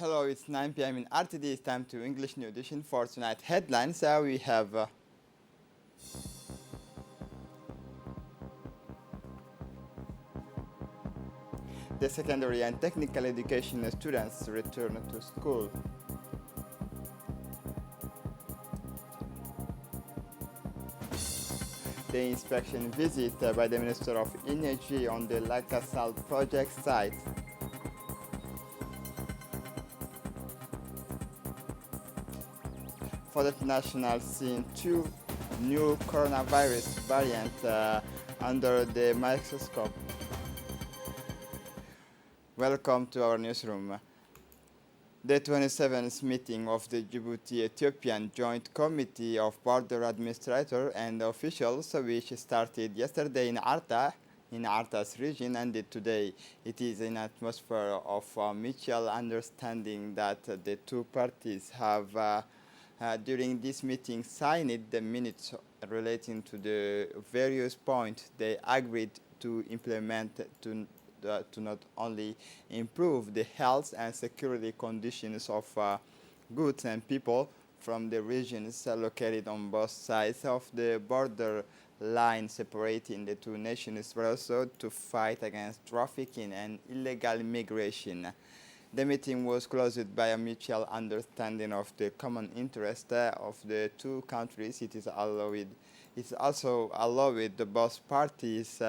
Hello, it's 9 p.m. in RTD. It's time to English New Edition for tonight. Headlines we have the secondary and technical education students return to school. The inspection visit by the Minister of Energy on the Laka Salt project site. For the national scene, two new coronavirus variants under the microscope. Welcome to our newsroom. The 27th meeting of the Djibouti-Ethiopian Joint Committee of Border Administrators and Officials, which started yesterday in Arta's region, ended today. It is an atmosphere of mutual understanding that the two parties have during this meeting signed the minutes relating to the various points they agreed to implement to not only improve the health and security conditions of goods and people from the regions located on both sides of the border line separating the two nations, but also to fight against trafficking and illegal immigration. The meeting was closed by a mutual understanding of the common interest of the two countries. It also allowed the both parties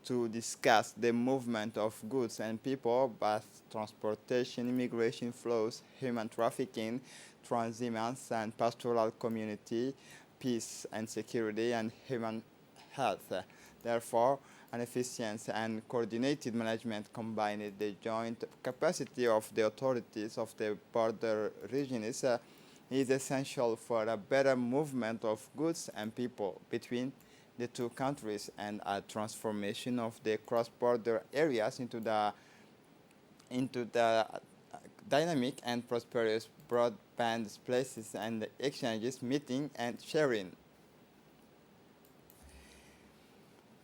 to discuss the movement of goods and people, both transportation, immigration flows, human trafficking, transhumance and pastoral community, peace and security, and human health. Therefore, an efficient and coordinated management combined the joint capacity of the authorities of the border regions is essential for a better movement of goods and people between the two countries and a transformation of the cross-border areas into the dynamic and prosperous broadband places and exchanges, meeting and sharing.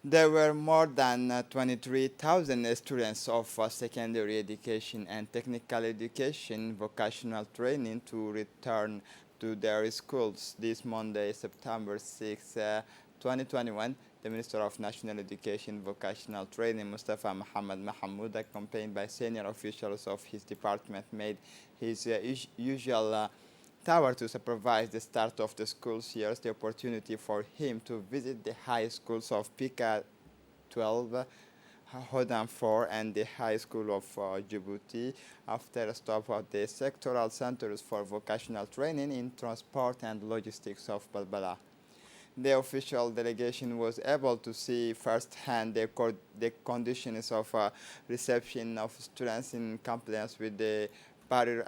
There were more than 23,000 students of secondary education and technical education vocational training to return to their schools this Monday, September 6, 2021. The Minister of National Education Vocational Training, Mustafa Muhammad Mahamoud, accompanied by senior officials of his department, made his usual tower to supervise the start of the school years, the opportunity for him to visit the high schools of Pika 12, Hodan 4, and the High School of Djibouti after a stop at the sectoral centers for vocational training in transport and logistics of Balbala. The official delegation was able to see firsthand the conditions of reception of students in compliance with the barrier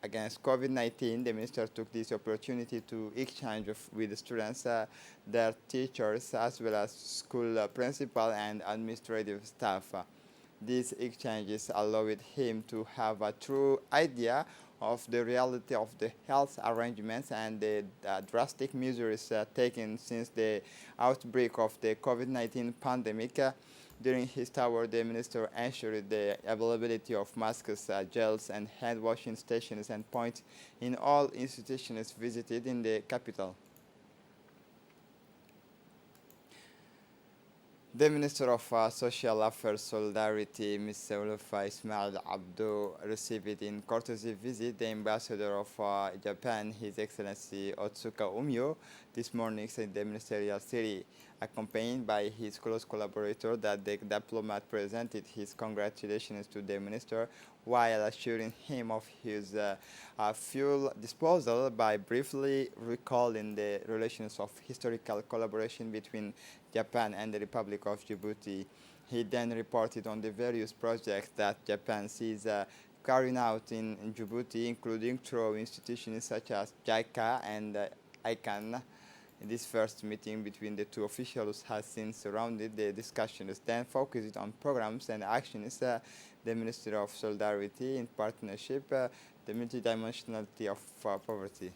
against COVID-19. The minister took this opportunity to exchange with the students, their teachers, as well as school principal and administrative staff. These exchanges allowed him to have a true idea of the reality of the health arrangements and the drastic measures taken since the outbreak of the COVID-19 pandemic. During his tour, the minister ensured the availability of masks, gels, and hand washing stations and points in all institutions visited in the capital. The Minister of Social Affairs Solidarity, Ms. Ulufa Ismail Abdo, received in courtesy visit the Ambassador of Japan, His Excellency Otsuka Umio, this morning in the ministerial city, accompanied by his close collaborator. That the diplomat presented his congratulations to the minister while assuring him of his full disposal by briefly recalling the relations of historical collaboration between Japan and the Republic of Djibouti. He then reported on the various projects that Japan sees carrying out in Djibouti, including through institutions such as JICA and ICANN. This first meeting between the two officials has since surrounded the discussions, then focused on programs and actions. The Ministry of Solidarity, in partnership, the multidimensionality of poverty.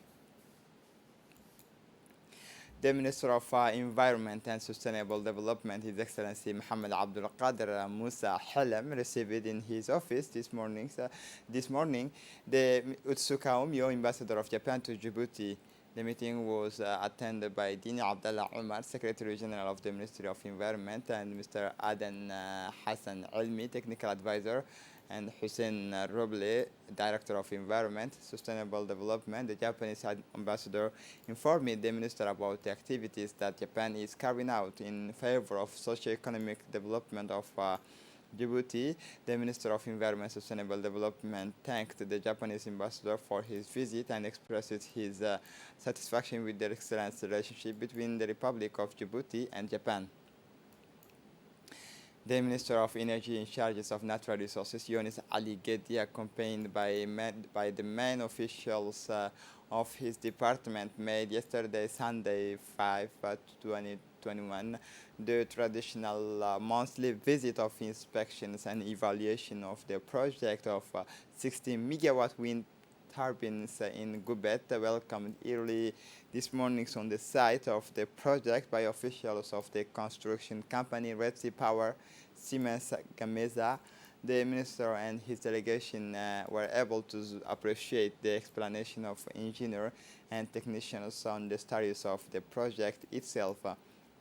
The Minister of Environment and Sustainable Development, His Excellency Mohammed Abdul Qadir Musa Halam, received in his office this morning the Utsuka Umyo, Ambassador of Japan to Djibouti. The meeting was attended by Dini Abdullah Umar, Secretary General of the Ministry of Environment, and Mr. Adan Hassan Ilmi, Technical Advisor, and Hussein Roble, Director of Environment, Sustainable Development. The Japanese ambassador informed the minister about the activities that Japan is carrying out in favor of socio-economic development of Djibouti. The Minister of Environment and Sustainable Development thanked the Japanese ambassador for his visit and expressed his satisfaction with the excellent relationship between the Republic of Djibouti and Japan. The Minister of Energy in charge of natural resources, Younis Ali Gedi, accompanied by the main officials of his department, made yesterday, Sunday, 5/2021, the traditional monthly visit of inspections and evaluation of the project of 60 megawatt wind turbines in Gubet, welcomed early this morning on the site of the project by officials of the construction company Red Sea Power, Siemens Gamesa. The minister and his delegation were able to appreciate the explanation of engineers and technicians on the status of the project itself.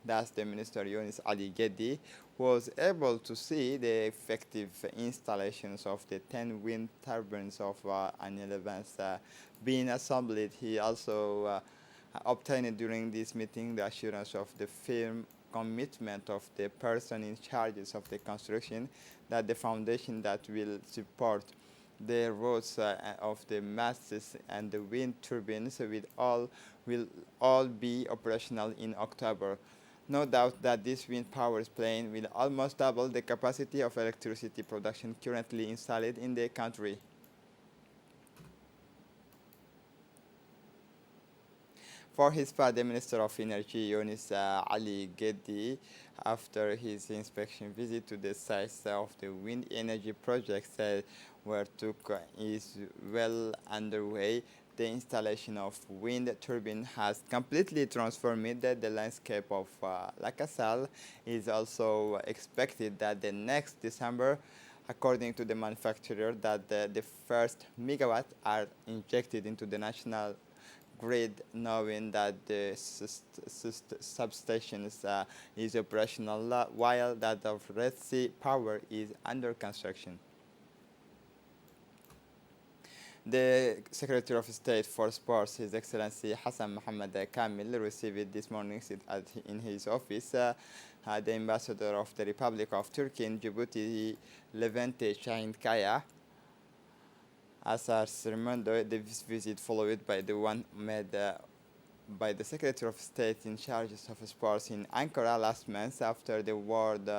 Thus, the Minister Younis Ali Gedi was able to see the effective installations of the 10 wind turbines of an 11th being assembled. He also obtained during this meeting the assurance of the firm commitment of the person in charge of the construction that the foundation that will support the roads of the masts and the wind turbines will all be operational in October. No doubt that this wind power plant will almost double the capacity of electricity production currently installed in the country. For his part, the Minister of Energy, Younis Ali Gedi, after his inspection visit to the sites of the wind energy projects is well underway. The installation of wind turbine has completely transformed the landscape of Lakasal. It is also expected that the next December, according to the manufacturer, that the first megawatt are injected into the national grid, knowing that the substation is operational, while that of Red Sea Power is under construction. The Secretary of State for Sports, His Excellency Hassan Mohammed Kamil, received this morning in his office the Ambassador of the Republic of Turkey in Djibouti, Levente Şahin Kaya. As a reminder, this visit followed by the one made by the Secretary of State in charge of sports in Ankara last month. After the word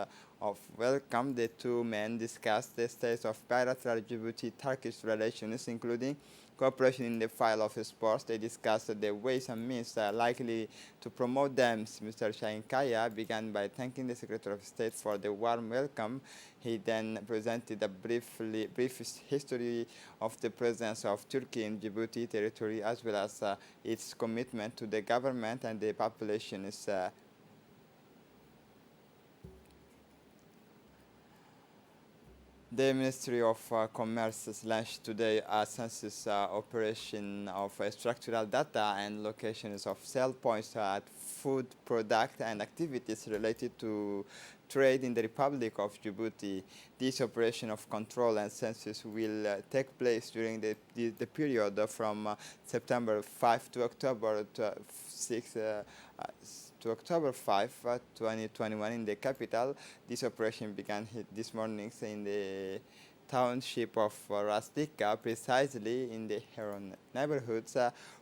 of welcome, the two men discussed the state of bilateral Djibouti-Turkish relations, including cooperation in the field of sports. They discussed the ways and means likely to promote them. Mr. Şahin Kaya began by thanking the Secretary of State for the warm welcome. He then presented a brief history of the presence of Turkey in Djibouti territory, as well as its commitment to the government and the population. The Ministry of Commerce launched today a census operation of structural data and locations of sale points at food product and activities related to trade in the Republic of Djibouti. This operation of control and census will take place during the period from September 5 to October 6. To October 5, 2021 in the capital. This operation began this morning in the township of Rastika, precisely in the Heron neighborhoods,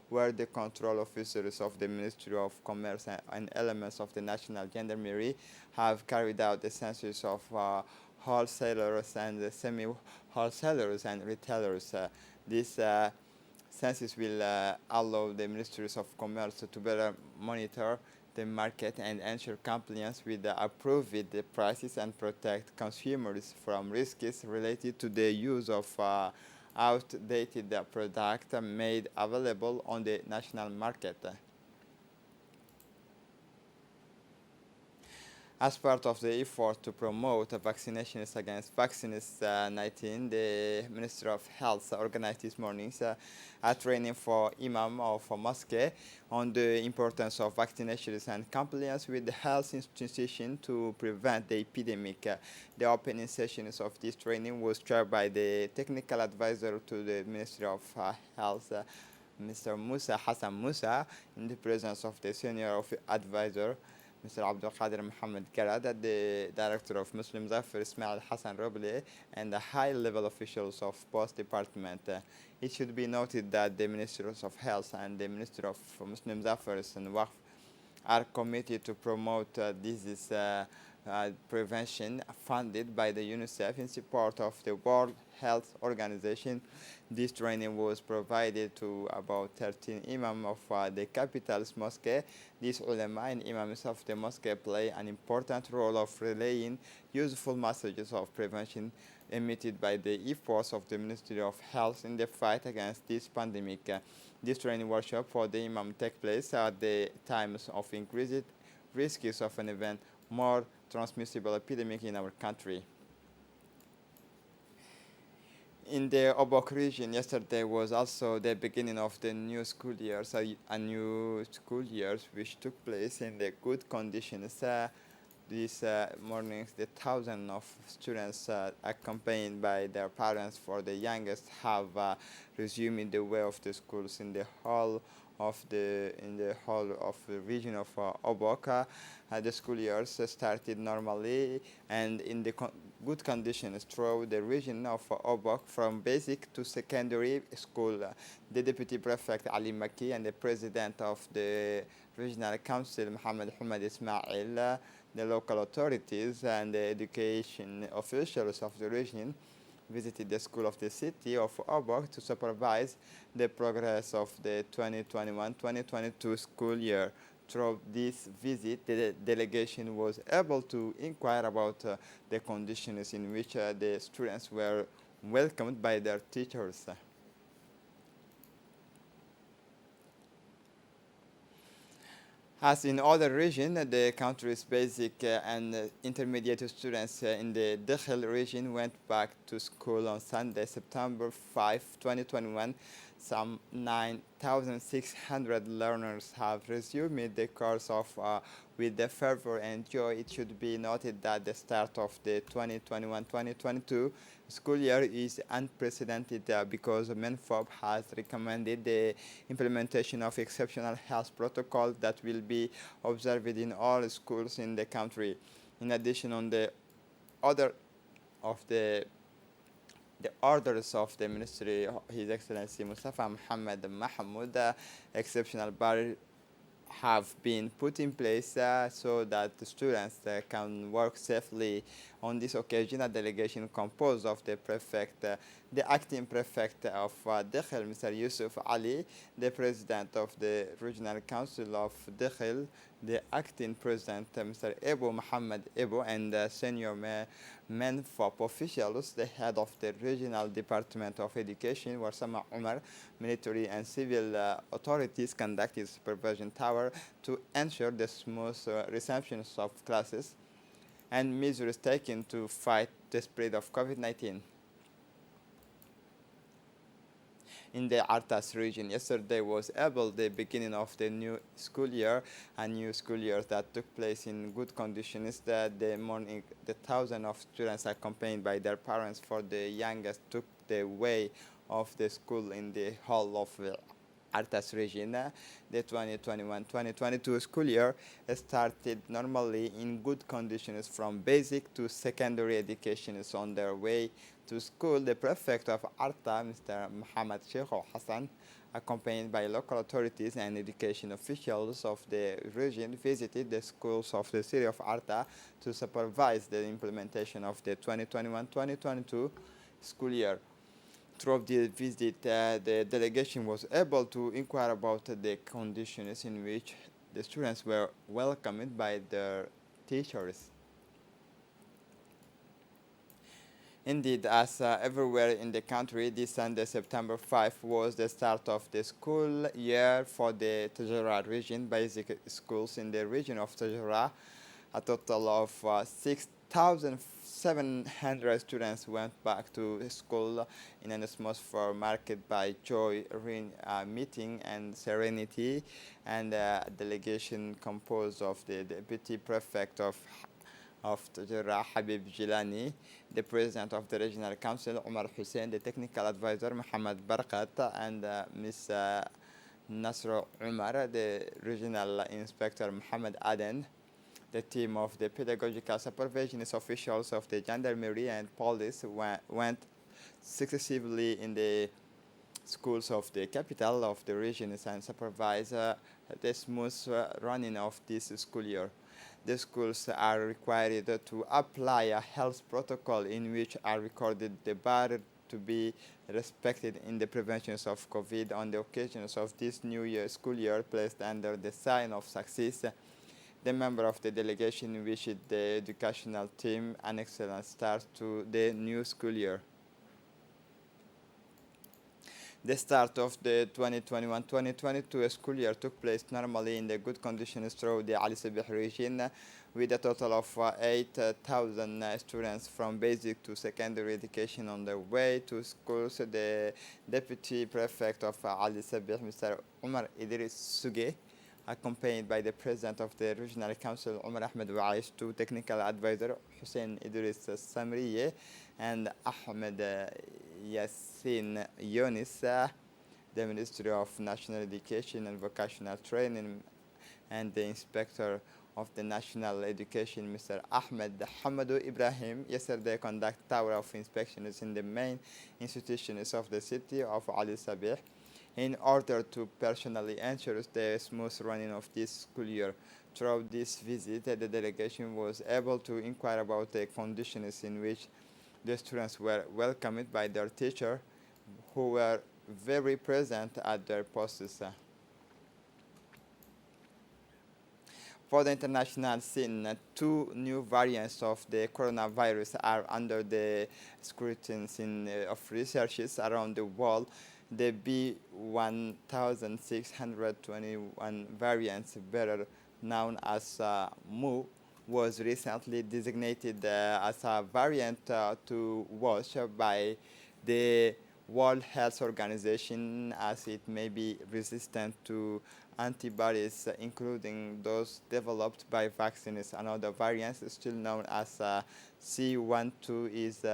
where the control officers of the Ministry of Commerce and elements of the National Gendarmerie have carried out the census of wholesalers and semi-wholesalers and retailers. This census will allow the Ministries of Commerce to better monitor the market and ensure compliance with the approved prices and protect consumers from risks related to the use of outdated product made available on the national market. As part of the effort to promote vaccinations against vaccines 19, the Ministry of Health organized this morning a training for imam of a mosque on the importance of vaccinations and compliance with the health institution to prevent the epidemic. The opening sessions of this training was chaired by the technical advisor to the Ministry of Health, Mr. Musa Hassan Musa, in the presence of the senior advisor, Mr. Abdul Qadir Muhammad Garad, the director of Muslim Zafar Ismail Hassan Roble, and the high-level officials of both departments. It should be noted that the Ministries of Health and the Ministry of Muslim Affairs and Waqf are committed to promote disease prevention funded by the UNICEF in support of the World Health Organization. This training was provided to about 13 imams of the capital's mosque. These ulama and imams of the mosque play an important role of relaying useful messages of prevention emitted by the efforts of the Ministry of Health in the fight against this pandemic. This training workshop for the imam take place at the times of increased risks of an event more transmissible epidemic in our country. In the Obok region, yesterday was also the beginning of the new school year, a new school year which took place in the good conditions. This morning, the thousands of students accompanied by their parents for the youngest have resumed the way of the schools in the whole of the region of Obok. The school years started normally and in the good conditions through the region of Obok from basic to secondary school. The deputy prefect Ali Maki and the president of the regional council Muhammad Humad Ismail, the local authorities and the education officials of the region visited the school of the city of Obok to supervise the progress of the 2021-2022 school year. Through this visit, the delegation was able to inquire about the conditions in which the students were welcomed by their teachers. As in other regions, the country's basic and intermediate students in the Dakhel region went back to school on Sunday, September 5, 2021. Some 9,600 learners have resumed the course with the fervor and joy. It should be noted that the start of the 2021-2022 school year is unprecedented because MENFOB has recommended the implementation of exceptional health protocols that will be observed in all schools in the country. In addition, on the order of the orders of the Ministry, His Excellency Mustafa Muhammad Mahmoud, exceptional barriers have been put in place so that the students can work safely. On this occasion, a delegation composed of the prefect, the acting prefect of Dakhel, Mr. Yusuf Ali, the president of the regional council of Dakhel, the acting president, Mr. Ebo Muhammad Ebo, and senior MENFOP officials, the head of the regional department of education, Warsama Umar, military and civil authorities conducted supervision tower to ensure the smooth resumption of classes and measures taken to fight the spread of COVID-19. In the Artas region, yesterday was the beginning of the new school year, a new school year that took place in good conditions. That the morning, the thousands of students accompanied by their parents for the youngest took the way of the school in the whole of Artas region. The 2021-2022 school year started normally in good conditions from basic to secondary education is on their way to school. The prefect of Arta, Mr. Muhammad Sheikh Hassan, accompanied by local authorities and education officials of the region, visited the schools of the city of Arta to supervise the implementation of the 2021-2022 school year. Throughout the visit, the delegation was able to inquire about the conditions in which the students were welcomed by their teachers. Indeed, as everywhere in the country, this Sunday, September 5, was the start of the school year for the Tajara region, basic schools in the region of Tajara. A total of 6,700 students went back to school in an atmosphere marked by joy, meeting, and serenity. And a delegation composed of the deputy prefect of Tajirah Habib Jilani, the president of the regional council Omar Hussein, the technical advisor Muhammad Barkat, and Ms. Nasr Umar, the regional inspector Muhammad Aden, the team of the pedagogical supervision officials of the gendarmerie and police went successively in the schools of the capital of the regions and supervise the smooth running of this school year. The schools are required to apply a health protocol in which are recorded the bar to be respected in the preventions of COVID on the occasions of this school year placed under the sign of success. The member of the delegation wished the educational team an excellent start to the new school year. The start of the 2021-2022 school year took place normally in the good conditions throughout the Ali Sabih region, with a total of 8,000 students from basic to secondary education on their way to schools. The deputy prefect of Ali Sabih, Mr. Umar Idris Suge, accompanied by the president of the regional council Umar Ahmed Waish, two technical advisor Hussein Idris Samriye and Ahmed Yassin Yonis, the Ministry of National Education and Vocational Training, and the inspector of the National Education, Mr. Ahmed Hamadou Ibrahim, yesterday conducted tour of inspections in the main institutions of the city of Ali Sabih in order to personally ensure the smooth running of this school year. Throughout this visit, the delegation was able to inquire about the conditions in which the students were welcomed by their teachers, who were very present at their posts. For the international scene, two new variants of the coronavirus are under the scrutiny of researchers around the world. The B1621 variant, better known as Mu, was recently designated as a variant to watch by the World Health Organization, as it may be resistant to antibodies, including those developed by vaccines. Another variant, still known as C12, is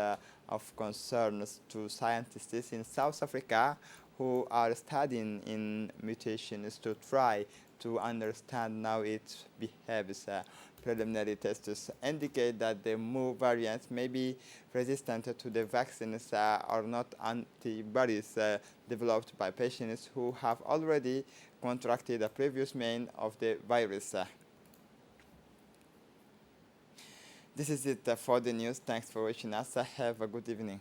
of concern to scientists in South Africa who are studying in mutations to try to understand how it behaves. Preliminary tests indicate that the Mu variant may be resistant to the vaccines or not antibodies developed by patients who have already contracted a previous strain of the virus. This is it for the news. Thanks for watching us. Have a good evening.